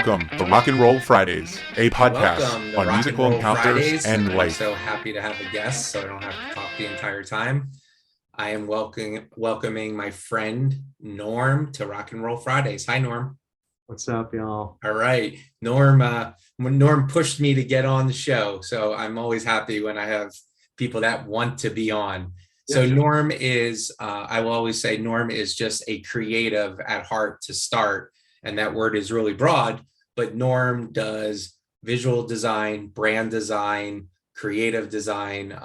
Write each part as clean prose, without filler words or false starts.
Welcome to Rock and Roll Fridays, a podcast Welcome to on Rock musical and Roll encounters Fridays. and I'm life. so happy to have a guest, so I don't have to talk the entire time. I am welcoming my friend Norm to Rock and Roll Fridays. Hi, Norm. What's up, y'all? All right, Norm. When Norm pushed me to get on the show, so I'm always happy when I have people that want to be on. So Yeah. Norm is, I will always say, Norm is just a creative at heart to start, and that word is really broad. But Norm does visual design, brand design, creative design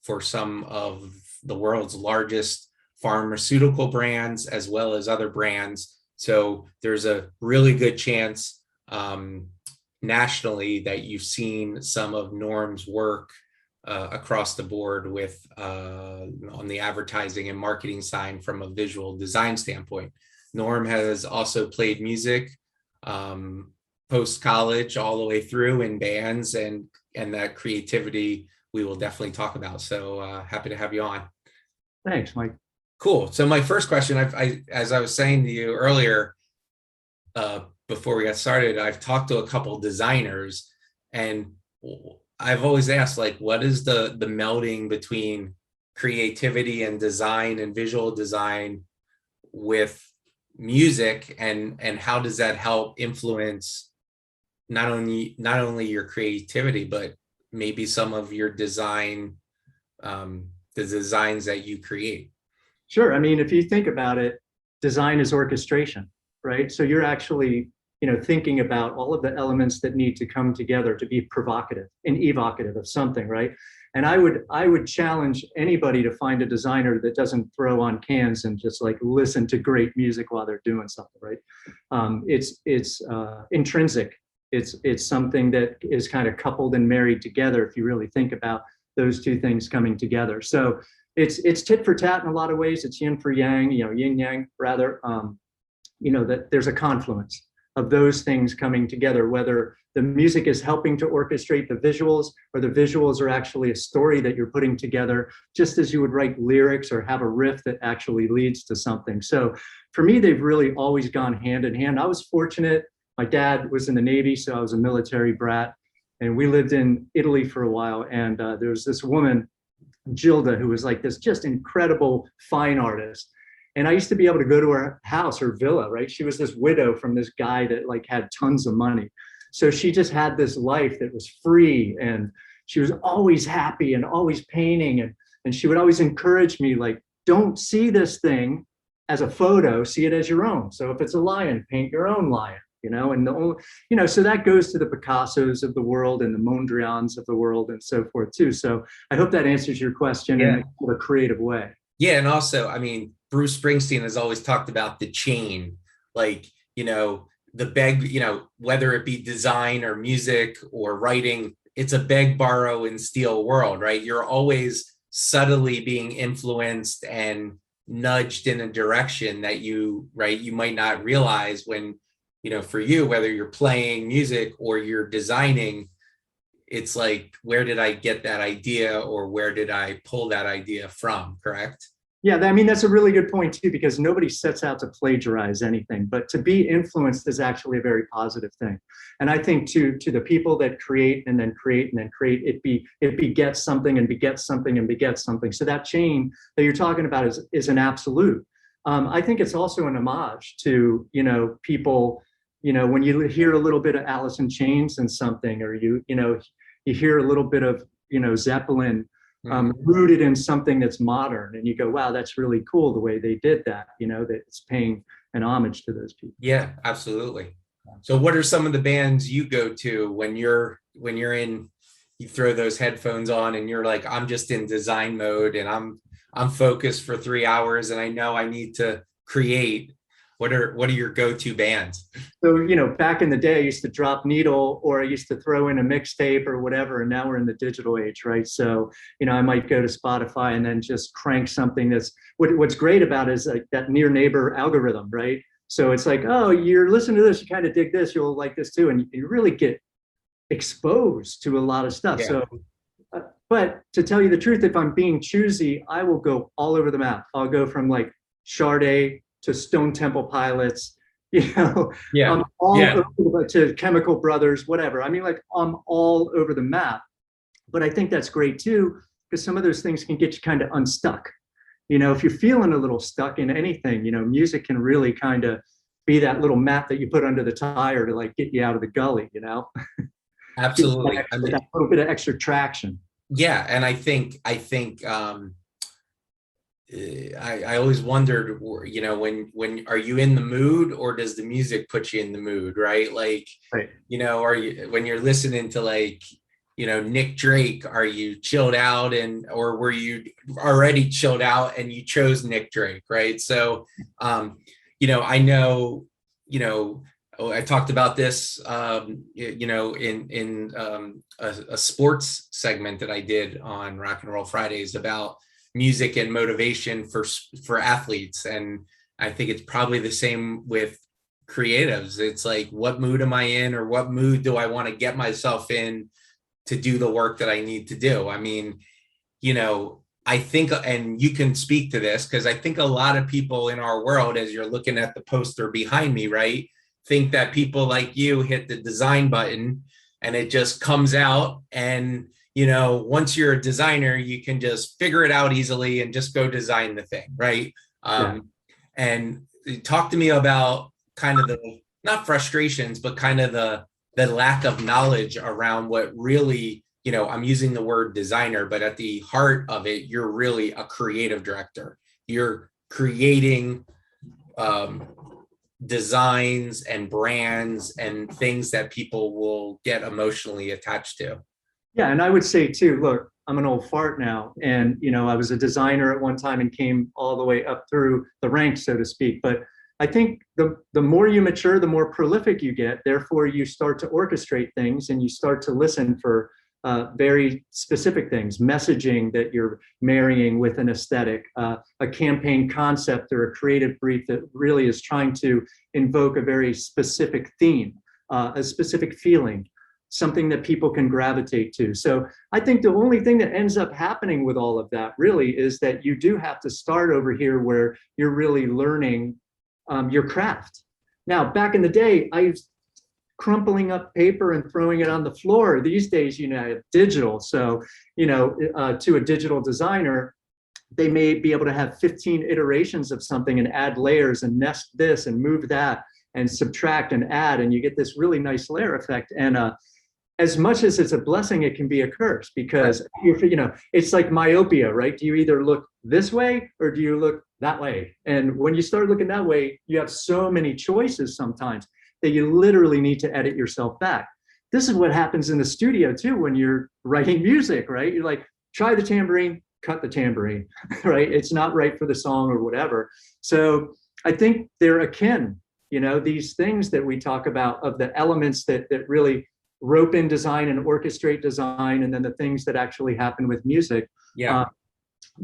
for some of the world's largest pharmaceutical brands, as well as other brands. So there's a really good chance nationally that you've seen some of Norm's work across the board with on the advertising and marketing side from a visual design standpoint. Norm has also played music post-college all the way through in bands, and that creativity we will definitely talk about. So happy to have you on. Thanks, Mike. Cool. So my first question, as I was saying to you earlier, before we got started, I've talked to a couple designers, and I've always asked, like, what is the melding between creativity and design and visual design with music, and how does that help influence not only your creativity, but maybe some of your design, the designs that you create? Sure. I mean, if you think about it, design is orchestration, right? So you're actually, thinking about all of the elements that need to come together to be provocative and evocative of something, right? And I would challenge anybody to find a designer that doesn't throw on cans and just like listen to great music while they're doing something, right? It's intrinsic. It's something that is kind of coupled and married together if you really think about those two things coming together. So it's tit for tat in a lot of ways. It's yin for yang, yin yang rather. That there's a confluence of those things coming together, whether the music is helping to orchestrate the visuals or the visuals are actually a story that you're putting together, just as you would write lyrics or have a riff that actually leads to something. So for me, they've really always gone hand in hand. I was fortunate. My dad was in the Navy, so I was a military brat, and we lived in Italy for a while. And there was this woman, Gilda, who was like this just incredible fine artist. And I used to be able to go to her house, her villa, right? She was this widow from this guy that like had tons of money. So she just had this life that was free, and she was always happy and always painting. And she would always encourage me, like, don't see this thing as a photo, see it as your own. So if it's a lion, paint your own lion. So that goes to the Picassos of the world and the Mondrians of the world and so forth too. So I hope that answers your question in a creative way. Yeah, and also, I mean, Bruce Springsteen has always talked about the chain, like, the beg, whether it be design or music or writing, it's a beg, borrow, and steal world, right? You're always subtly being influenced and nudged in a direction that you might not realize when, for you, whether you're playing music or you're designing, it's like, where did I get that idea, or where did I pull that idea from? Correct? Yeah, I mean, that's a really good point too, because nobody sets out to plagiarize anything, but to be influenced is actually a very positive thing. And I think to the people that create and then create and then create, it begets something and begets something and begets something. So that chain that you're talking about is an absolute. I think it's also an homage to, people, when you hear a little bit of Alice in Chains and something, or you hear a little bit of, Zeppelin, rooted in something that's modern, and you go, wow, that's really cool the way they did that, that it's paying an homage to those people. Yeah, absolutely. So what are some of the bands you go to when you're in, you throw those headphones on and you're like, I'm just in design mode and I'm focused for 3 hours and I know I need to create? What are your go-to bands? So, back in the day, I used to drop needle, or I used to throw in a mixtape or whatever, and now we're in the digital age, right? So, I might go to Spotify and then just crank something what's great about it is like that near neighbor algorithm, right? So it's like, oh, you're listening to this, you kind of dig this, you'll like this too. And you really get exposed to a lot of stuff. Yeah. So, but to tell you the truth, if I'm being choosy, I will go all over the map. I'll go from like Sade to Stone Temple Pilots you know, Yeah. I'm all Yeah. over to Chemical Brothers, whatever. I mean, like I'm all over the map. But I think that's great too, because some of those things can get you kind of unstuck. You know, if you're feeling a little stuck in anything, you know, music can really kind of be that little map that you put under the tire to like get you out of the gully, you know, Absolutely. I mean, that little bit of extra traction. yeah, and I always wondered, you know, when are you in the mood or does the music put you in the mood, right? Like, Right. you know, are you when you're listening to like, you know, Nick Drake, are you chilled out or were you already chilled out and you chose Nick Drake, right? So, you know, I know, you know, I talked about this, you know, in a sports segment that I did on Rock and Roll Fridays about music and motivation for athletes, and I think it's probably the same with creatives. It's like, what mood am I in, or what mood do I want to get myself in to do the work that I need to do? I mean, you know, I think, and you can speak to this because I think a lot of people in our world, as you're looking at the poster behind me, right, think that people like you hit the design button and it just comes out, and you know, once you're a designer, you can just figure it out easily and just go design the thing, right? Yeah. And talk to me about kind of the, not frustrations, but kind of the lack of knowledge around what really, you know, I'm using the word designer, but at the heart of it, you're really a creative director. You're creating designs and brands and things that people will get emotionally attached to. Yeah, and I would say too, look, I'm an old fart now, and you know, I was a designer at one time and came all the way up through the ranks, so to speak. But I think the more you mature, the more prolific you get. Therefore, you start to orchestrate things, and you start to listen for very specific things, messaging that you're marrying with an aesthetic, a campaign concept or a creative brief that really is trying to invoke a very specific theme, a specific feeling, something that people can gravitate to. So I think the only thing that ends up happening with all of that really is that you do have to start over here where you're really learning your craft. Now, back in the day, I was crumpling up paper and throwing it on the floor. These days, you know, I have digital. So, you know, to a digital designer, they may be able to have 15 iterations of something and add layers and nest this and move that and subtract and add, and you get this really nice layer effect. And as much as it's a blessing, it can be a curse because you know, it's like myopia, right? Do you either look this way or do you look that way? And when you start looking that way, you have so many choices sometimes that you literally need to edit yourself back. This is what happens in the studio too when you're writing music, right? You're like, try the tambourine, cut the tambourine, right? It's not right for the song or whatever. So I think they're akin, you know, these things that we talk about of the elements that really rope in design and orchestrate design, and then the things that actually happen with music. Yeah.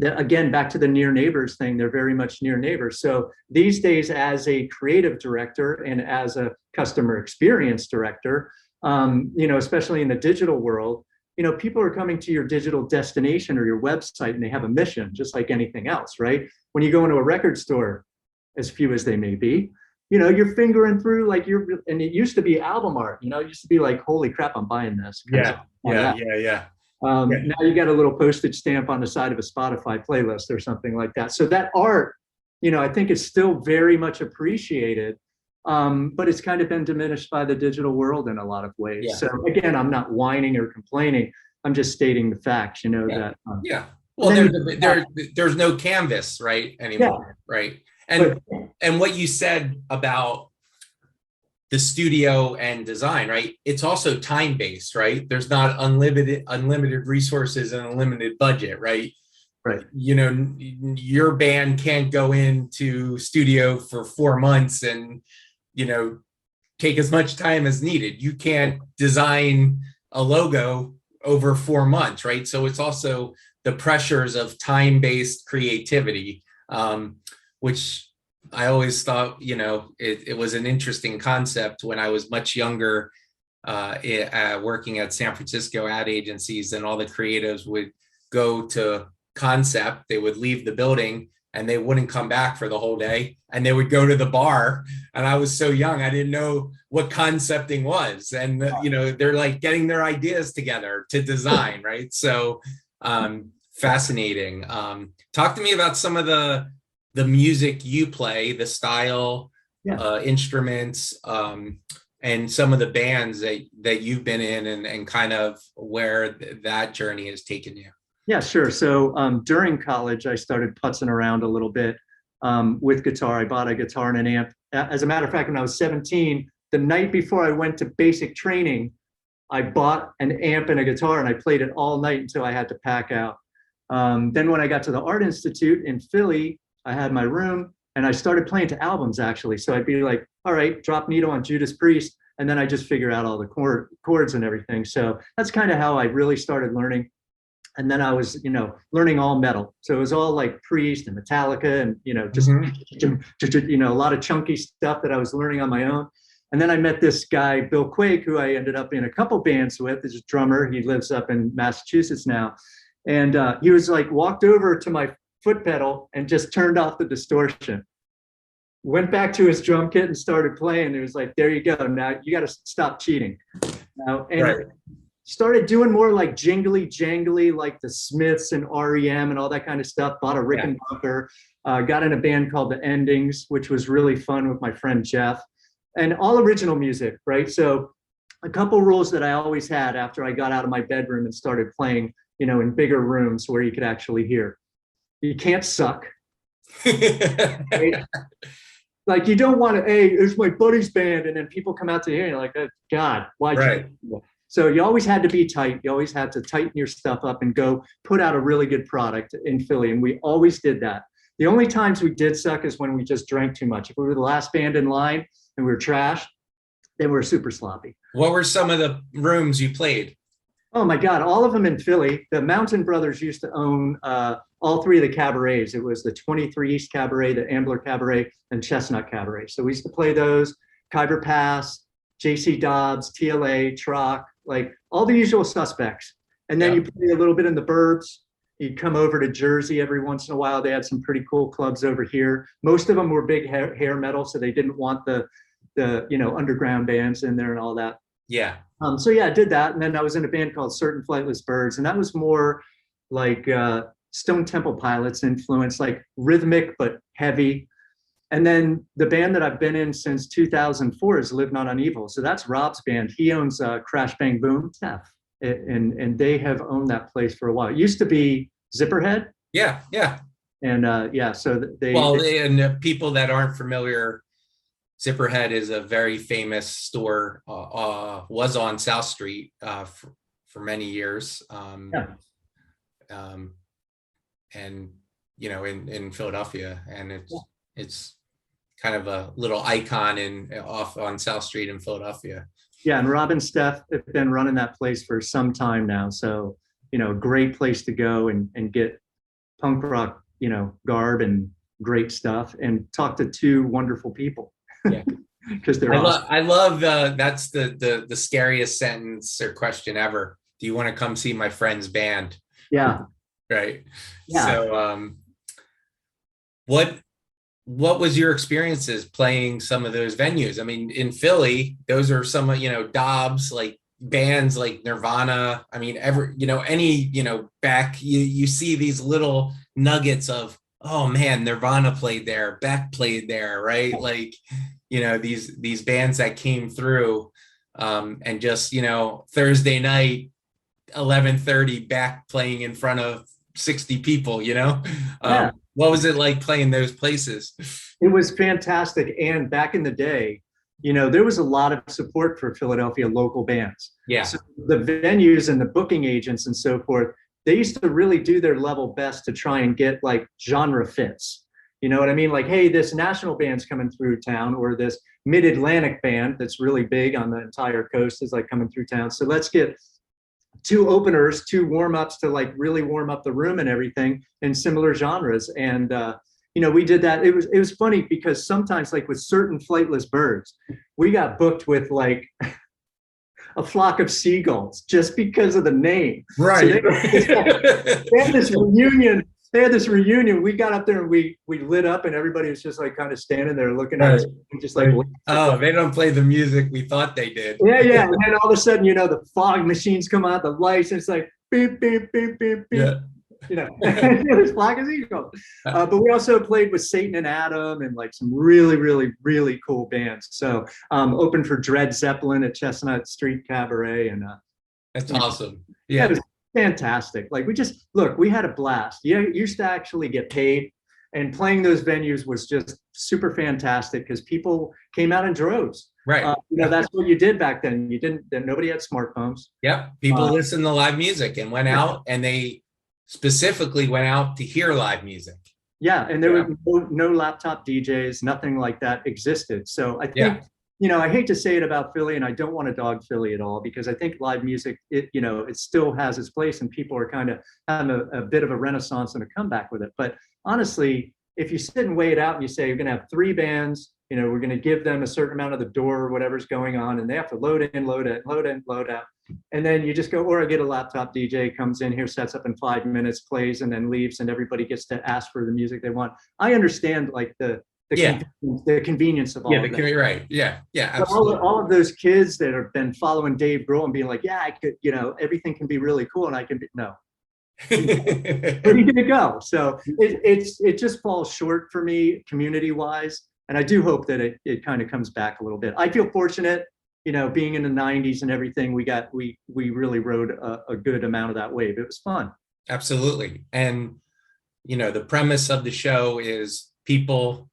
Again, back to the near neighbors thing, they're very much near neighbors. So these days, as a creative director and as a customer experience director, you know, especially in the digital world, you know, people are coming to your digital destination or your website and they have a mission, just like anything else, right? When you go into a record store, as few as they may be, you know, you're fingering through like and it used to be album art, you know, it used to be like, holy crap, I'm buying this. Yeah. Now you got a little postage stamp on the side of a Spotify playlist or something like that. So that art, you know, I think is still very much appreciated, but it's kind of been diminished by the digital world in a lot of ways. Yeah. So again, I'm not whining or complaining. I'm just stating the facts, you know, that. Yeah. Well, there's no canvas, right, anymore, right? And what you said about the studio and design, right? It's also time-based, right? There's not unlimited resources and unlimited budget, right? Right. You know, your band can't go into studio for 4 months and, you know, take as much time as needed. You can't design a logo over 4 months, right? So it's also the pressures of time-based creativity, which I always thought, you know, it was an interesting concept when I was much younger, working at San Francisco ad agencies, and all the creatives would go to concept. They would leave the building, and they wouldn't come back for the whole day, and they would go to the bar. And I was so young, I didn't know what concepting was. And they're like getting their ideas together to design, right? So fascinating. Talk to me about some of the music you play, the style, instruments, and some of the bands that you've been in, and kind of where that journey has taken you. Yeah, sure. So during college, I started putzing around a little bit with guitar. I bought a guitar and an amp. As a matter of fact, when I was 17, the night before I went to basic training, I bought an amp and a guitar, and I played it all night until I had to pack out. Then when I got to the Art Institute in Philly, I had my room, and I started playing to albums, actually. So I'd be like, all right, drop needle on Judas Priest, and then I just figure out all the chords and everything. So that's kind of how I really started learning. And then I was, learning all metal. So it was all like Priest and Metallica and, just, a lot of chunky stuff that I was learning on my own. And then I met this guy, Bill Quake, who I ended up in a couple bands with. He's a drummer. He lives up in Massachusetts now. And he was like, walked over to my foot pedal and just turned off the distortion. Went back to his drum kit and started playing. It was like, there you go. Now you got to stop cheating. And started doing more like jingly jangly, like the Smiths and REM and all that kind of stuff. Bought a Rickenbacker, got in a band called The Endings, which was really fun with my friend Jeff, and all original music, right? So a couple rules that I always had after I got out of my bedroom and started playing, in bigger rooms where you could actually hear. You can't suck. Right? Like, you don't want to, hey, it's my buddy's band, and then people come out to hear, and you're like, oh, God, why'd you? So you always had to be tight. You always had to tighten your stuff up and go put out a really good product in Philly. And we always did that. The only times we did suck is when we just drank too much. If we were the last band in line and we were trash, then we were super sloppy. What were some of the rooms you played? Oh my God, all of them in Philly. The Mountain Brothers used to own all three of the cabarets. It was the 23 East Cabaret, the Ambler Cabaret, and Chestnut Cabaret. So we used to play those, Khyber Pass, JC Dobbs, TLA, Troc, like all the usual suspects. And then you play a little bit in the burbs. You'd come over to Jersey every once in a while. They had some pretty cool clubs over here. Most of them were big hair metal, so they didn't want the underground bands in there and all that. Yeah. So yeah, I did that. And then I was in a band called Certain Flightless Birds, and that was more like Stone Temple Pilots influence, like rhythmic but heavy. And then the band that I've been in since 2004 is Live Not on Evil. So that's Rob's band. He owns Crash Bang Boom, and they have owned that place for a while. It used to be Zipperhead. Yeah. And so and people that aren't familiar, Zipperhead is a very famous store. Was on South Street for many years. And in Philadelphia, and it's kind of a little icon off on South Street in Philadelphia. Yeah, and Rob and Steph have been running that place for some time now. So, great place to go and get punk rock, garb and great stuff, and talk to two wonderful people. Yeah, because they're awesome. I love that's the scariest sentence or question ever. Do you want to come see my friend's band? Yeah. Right. Yeah. So, what was your experiences playing some of those venues? I mean, in Philly, those are some of, Dobbs, like bands like Nirvana. I mean, back, you see these little nuggets of, oh man, Nirvana played there, Beck played there, right? Like, these bands that came through, and just, Thursday night, 11:30, Beck playing in front of 60 people, Yeah. What was it like playing those places? It was fantastic. And back in the day, there was a lot of support for Philadelphia local bands. Yeah. So the venues and the booking agents and so forth, they used to really do their level best to try and get like genre fits. You know what I mean? Like, hey, this national band's coming through town, or this mid-Atlantic band that's really big on the entire coast is like coming through town. So let's get two openers, two warm-ups to like really warm up the room and everything in similar genres. And we did that. It was funny because sometimes, like with Certain Flightless Birds, we got booked with like a flock of seagulls just because of the name. Right. So they had this reunion they had this reunion. We got up there and we lit up, and everybody was just like kind of standing there looking at us, just like, oh, they don't play the music we thought they did. yeah. And then all of a sudden, the fog machines come out, the lights, and it's like beep, beep, beep, beep, beep. Yeah. As black as eagle. But we also played with Satan and Adam and like some really, really, really cool bands. So opened for Dred Zeppelin at Chestnut Street Cabaret, and that's awesome. Yeah, it was fantastic. Like we had a blast. Yeah, used to actually get paid, and playing those venues was just super fantastic because people came out in droves. Right. That's what you did back then. Nobody had smartphones. Yeah, people listened to live music and went out, and they specifically went out to hear live music. Yeah, and there were no laptop DJs, nothing like that existed. So I think, I hate to say it about Philly, and I don't want to dog Philly at all, because I think live music, it still has its place, and people are kind of having a bit of a renaissance and a comeback with it. But honestly, if you sit and weigh it out and you say you're going to have 3 bands, we're going to give them a certain amount of the door or whatever's going on, and they have to load in, load out. And then you just go, or I get a laptop DJ, comes in here, sets up in 5 minutes, plays, and then leaves, and everybody gets to ask for the music they want. I understand like the convenience of all of that. Right. Yeah. Yeah. Absolutely. All of those kids that have been following Dave Grohl and being like, yeah, I could, everything can be really cool, and I can be, no. Where are you gonna go? So it just falls short for me community wise. And I do hope that it kind of comes back a little bit. I feel fortunate, being in the 90s and everything, we really rode a good amount of that wave. It was fun. Absolutely. And, the premise of the show is people,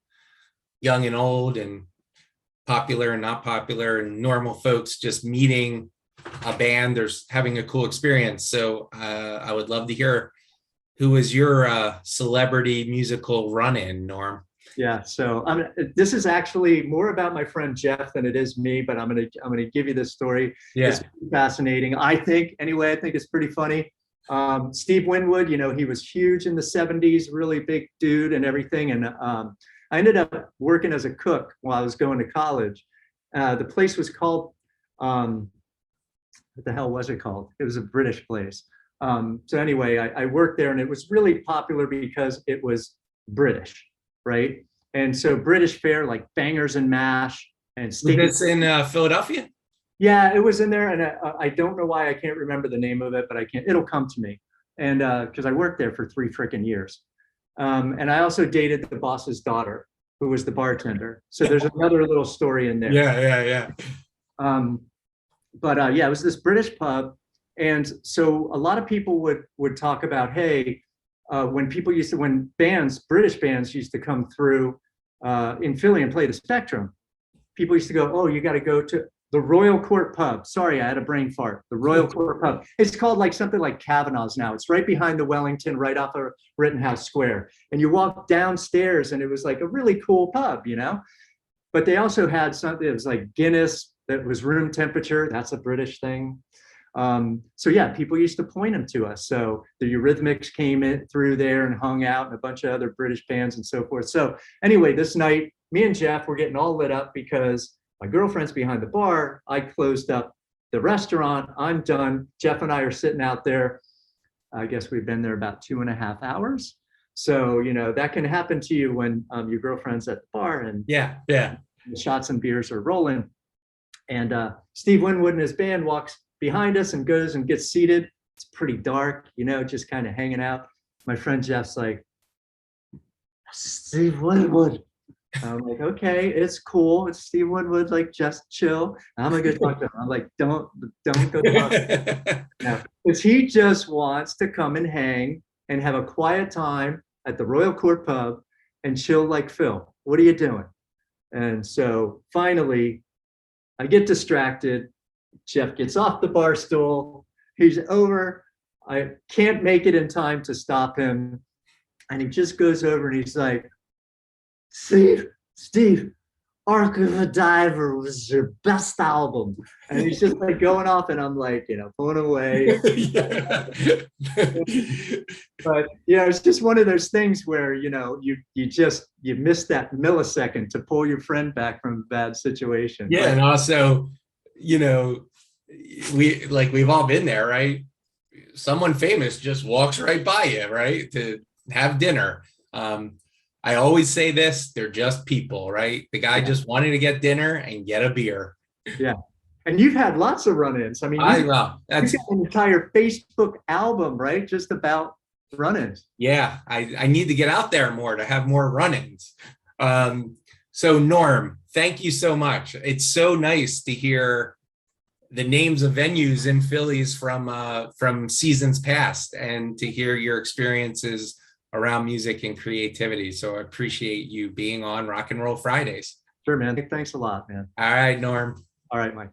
young and old, and popular and not popular, and normal folks just meeting a band or having a cool experience. So I would love to hear, who was your celebrity musical run-in, Norm? Yeah, so this is actually more about my friend Jeff than it is me, but I'm gonna give you this story. Yeah. It's fascinating. I think it's pretty funny. Steve Winwood, he was huge in the 70s, really big dude and everything. And I ended up working as a cook while I was going to college. The place was called, what the hell was it called? It was a British place. So anyway, I worked there, and it was really popular because it was British. Right. And so British fare, like bangers and mash and steak. Was this in Philadelphia? Yeah, it was in there. And I don't know why I can't remember the name of it, but it'll come to me. And because I worked there for 3 freaking years. And I also dated the boss's daughter, who was the bartender. So there's another little story in there. Yeah. But it was this British pub. And so a lot of people would talk about, hey, when British bands used to come through in Philly and play the Spectrum, people used to go, oh, you got to go to the Royal Court Pub. Sorry, I had a brain fart. The Royal Court Pub. It's called like something like Kavanaugh's now. It's right behind the Wellington, right off of Rittenhouse Square. And you walk downstairs, and it was like a really cool pub, But they also had something, it was like Guinness that was room temperature. That's a British thing. So yeah, people used to point them to us. So the Eurythmics came in through there and hung out, and a bunch of other British bands and so forth. So anyway, this night, me and Jeff were getting all lit up because my girlfriend's behind the bar. I closed up the restaurant. I'm done. Jeff and I are sitting out there. I guess we've been there about 2.5 hours. So, that can happen to you when your girlfriend's at the bar, and the shots and beers are rolling. And Steve Winwood and his band walks behind us and goes and gets seated. It's pretty dark, just kind of hanging out. My friend Jeff's like, Steve Winwood. I'm like, okay, it's cool. It's Steve Winwood, like, just chill. I'm gonna go talk to him. I'm like, don't go talk to him. No, because he just wants to come and hang and have a quiet time at the Royal Court Pub and chill like Phil. What are you doing? And so finally, I get distracted. Jeff gets off the bar stool. He's over. I can't make it in time to stop him. And he just goes over and he's like, Steve, Ark of a Diver was your best album. And he's just like going off, and I'm like, pulling away. But it's just one of those things where, you miss that millisecond to pull your friend back from a bad situation. Yeah. But, and also, we've all been there, right? Someone famous just walks right by you, right? To have dinner. I always say this, they're just people, right? The guy just wanted to get dinner and get a beer. Yeah. And you've had lots of run-ins. I mean, I you've well, that's got an entire Facebook album, right? Just about run-ins. yeah. I need to get out there more to have more run-ins. So Norm, thank you so much. It's so nice to hear the names of venues in Phillies from seasons past, and to hear your experiences around music and creativity. So I appreciate you being on Rock and Roll Fridays. Sure, man. Thanks a lot, man. All right, Norm. All right, Mike.